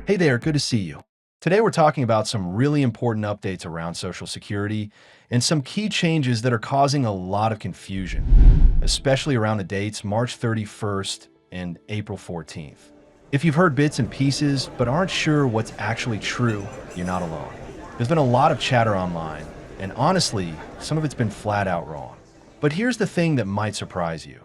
Hey there, good to see you. Today we're talking about some really important updates around Social Security and some key changes that are causing a lot of confusion, especially around the dates March 31st and April 14th. If you've heard bits and pieces but aren't sure what's actually true, you're not alone. There's been a lot of chatter online, and honestly, some of it's been flat out wrong. But here's the thing that might surprise you.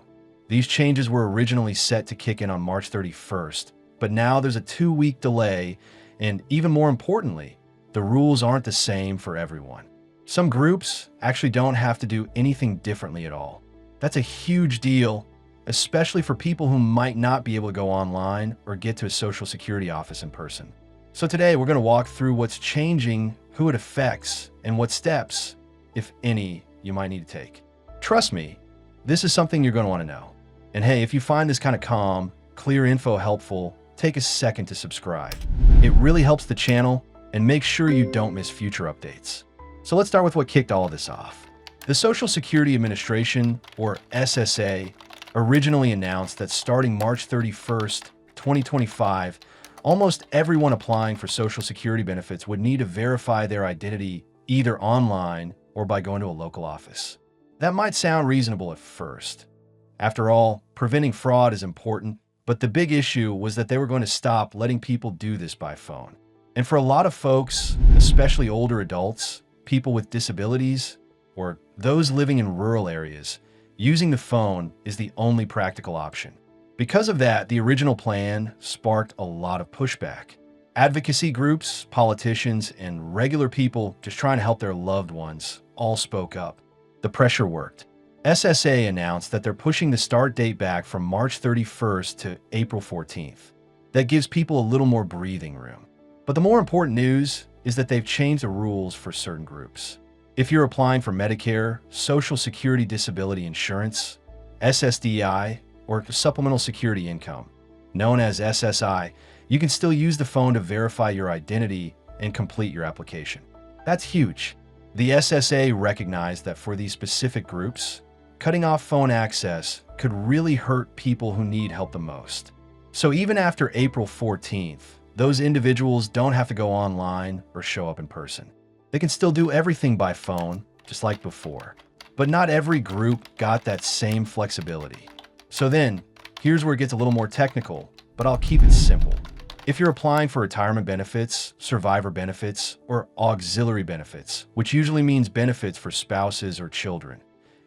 These changes were originally set to kick in on March 31st, but now there's a 2-week delay, and even more importantly, the rules aren't the same for everyone. Some groups actually don't have to do anything differently at all. That's a huge deal, especially for people who might not be able to go online or get to a Social Security office in person. So today we're going to walk through what's changing, who it affects, and what steps, if any, you might need to take. Trust me, this is something you're going to want to know. And hey, if you find this kind of calm, clear info helpful, take a second to subscribe. It really helps the channel, and make sure you don't miss future updates. So let's start with what kicked all of this off. The Social Security Administration, or SSA, originally announced that starting March 31st, 2025, almost everyone applying for Social Security benefits would need to verify their identity either online or by going to a local office. That might sound reasonable at first. After all, preventing fraud is important, but the big issue was that they were going to stop letting people do this by phone. And for a lot of folks, especially older adults, people with disabilities, or those living in rural areas, using the phone is the only practical option. Because of that, the original plan sparked a lot of pushback. Advocacy groups, politicians, and regular people just trying to help their loved ones all spoke up. The pressure worked. SSA announced that they're pushing the start date back from March 31st to April 14th. That gives people a little more breathing room. But the more important news is that they've changed the rules for certain groups. If you're applying for Medicare, Social Security Disability Insurance, SSDI, or Supplemental Security Income, known as SSI, you can still use the phone to verify your identity and complete your application. That's huge. The SSA recognized that for these specific groups, cutting off phone access could really hurt people who need help the most. So even after April 14th, those individuals don't have to go online or show up in person. They can still do everything by phone, just like before. But not every group got that same flexibility. So then, here's where it gets a little more technical, but I'll keep it simple. If you're applying for retirement benefits, survivor benefits, or auxiliary benefits, which usually means benefits for spouses or children,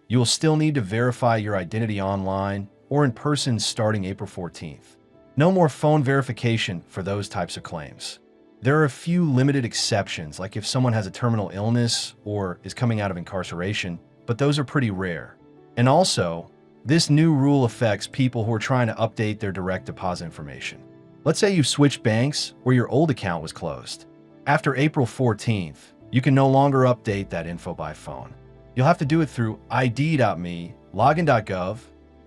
you will still need to verify your identity online or in person starting April 14th. No more phone verification for those types of claims. There are a few limited exceptions, like if someone has a terminal illness or is coming out of incarceration, but those are pretty rare. And also, this new rule affects people who are trying to update their direct deposit information. Let's say you've switched banks or your old account was closed. After April 14th, you can no longer update that info by phone. You'll have to do it through id.me, login.gov,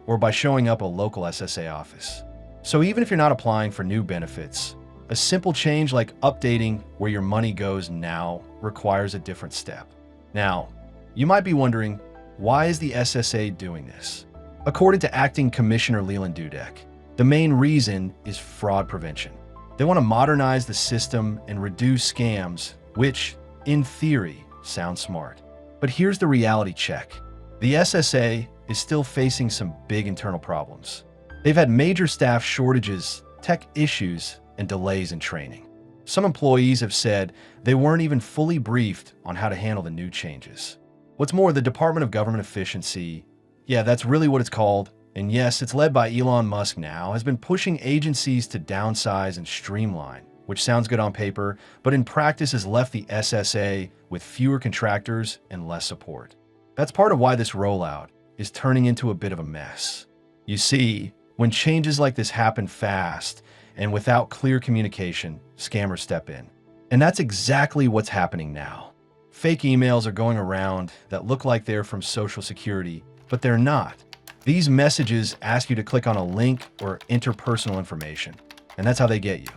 or by showing up a local SSA office. So even if you're not applying for new benefits, a simple change like updating where your money goes now requires a different step. Now, you might be wondering, why is the SSA doing this? According to Acting Commissioner Leland Dudek, the main reason is fraud prevention. They want to modernize the system and reduce scams, which, in theory, sounds smart. But here's the reality check. The SSA is still facing some big internal problems. They've had major staff shortages, tech issues, and delays in training. Some employees have said they weren't even fully briefed on how to handle the new changes. What's more, the Department of Government Efficiency, yeah, that's really what it's called, and yes, it's led by Elon Musk now, has been pushing agencies to downsize and streamline, which sounds good on paper, but in practice has left the SSA with fewer contractors and less support. That's part of why this rollout is turning into a bit of a mess. You see, when changes like this happen fast and without clear communication, scammers step in. And that's exactly what's happening now. Fake emails are going around that look like they're from Social Security, but they're not. These messages ask you to click on a link or enter personal information, and that's how they get you.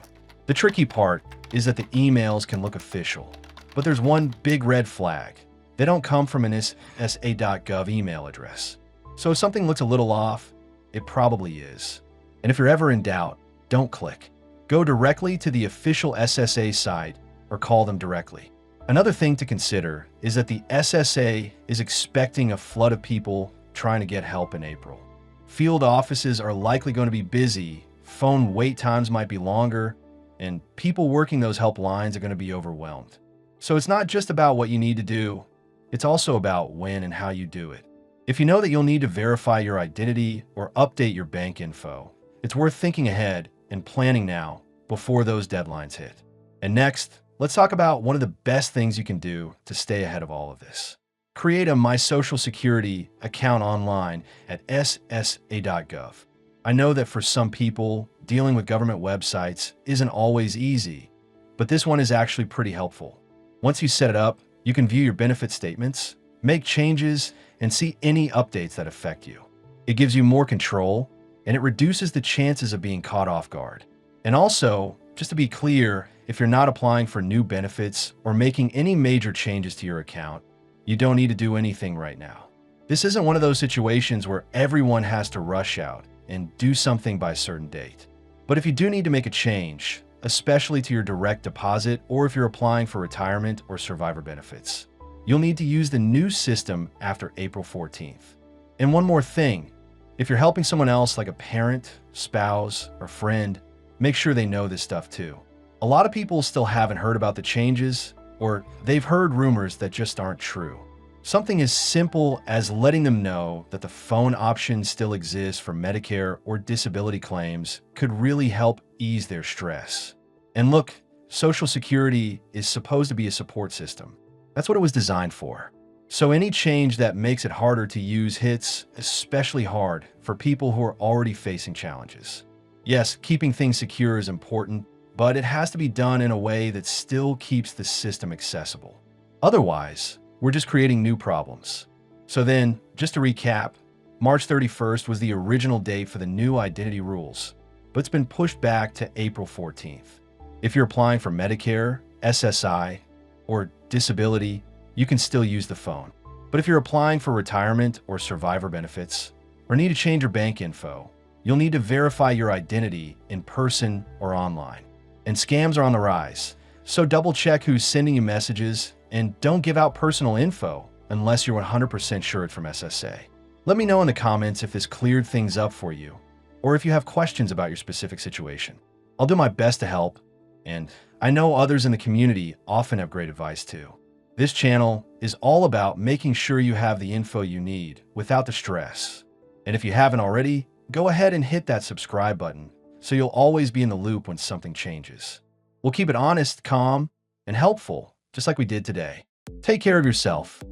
The tricky part is that the emails can look official, but there's one big red flag. They don't come from an SSA.gov email address. So if something looks a little off, it probably is. And if you're ever in doubt, don't click. Go directly to the official SSA site or call them directly. Another thing to consider is that the SSA is expecting a flood of people trying to get help in April. Field offices are likely going to be busy, phone wait times might be longer, and people working those help lines are going to be overwhelmed. So it's not just about what you need to do, it's also about when and how you do it. If you know that you'll need to verify your identity or update your bank info, it's worth thinking ahead and planning now before those deadlines hit. And next, let's talk about one of the best things you can do to stay ahead of all of this. Create a My Social Security account online at SSA.gov. I know that for some people, dealing with government websites isn't always easy, but this one is actually pretty helpful. Once you set it up, you can view your benefit statements, make changes, and see any updates that affect you. It gives you more control, and it reduces the chances of being caught off guard. And also, just to be clear, if you're not applying for new benefits or making any major changes to your account, you don't need to do anything right now. This isn't one of those situations where everyone has to rush out and do something by a certain date. But if you do need to make a change, especially to your direct deposit or if you're applying for retirement or survivor benefits, you'll need to use the new system after April 14th. And one more thing, if you're helping someone else like a parent, spouse, or friend, make sure they know this stuff too. A lot of people still haven't heard about the changes, or they've heard rumors that just aren't true. Something as simple as letting them know that the phone option still exists for Medicare or disability claims could really help ease their stress. And look, Social Security is supposed to be a support system. That's what it was designed for. So any change that makes it harder to use hits especially hard for people who are already facing challenges. Yes, keeping things secure is important, but it has to be done in a way that still keeps the system accessible. Otherwise, we're just creating new problems. So then, just to recap, March 31st was the original date for the new identity rules, but it's been pushed back to April 14th. If you're applying for Medicare, SSI, or disability, you can still use the phone. But if you're applying for retirement or survivor benefits, or need to change your bank info, you'll need to verify your identity in person or online. And scams are on the rise, so double check who's sending you messages and don't give out personal info unless you're 100% sure it's from SSA. Let me know in the comments if this cleared things up for you, or if you have questions about your specific situation. I'll do my best to help, and I know others in the community often have great advice too. This channel is all about making sure you have the info you need without the stress. And if you haven't already, go ahead and hit that subscribe button so you'll always be in the loop when something changes. We'll keep it honest, calm, and helpful, just like we did today. Take care of yourself.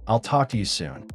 I'll talk to you soon.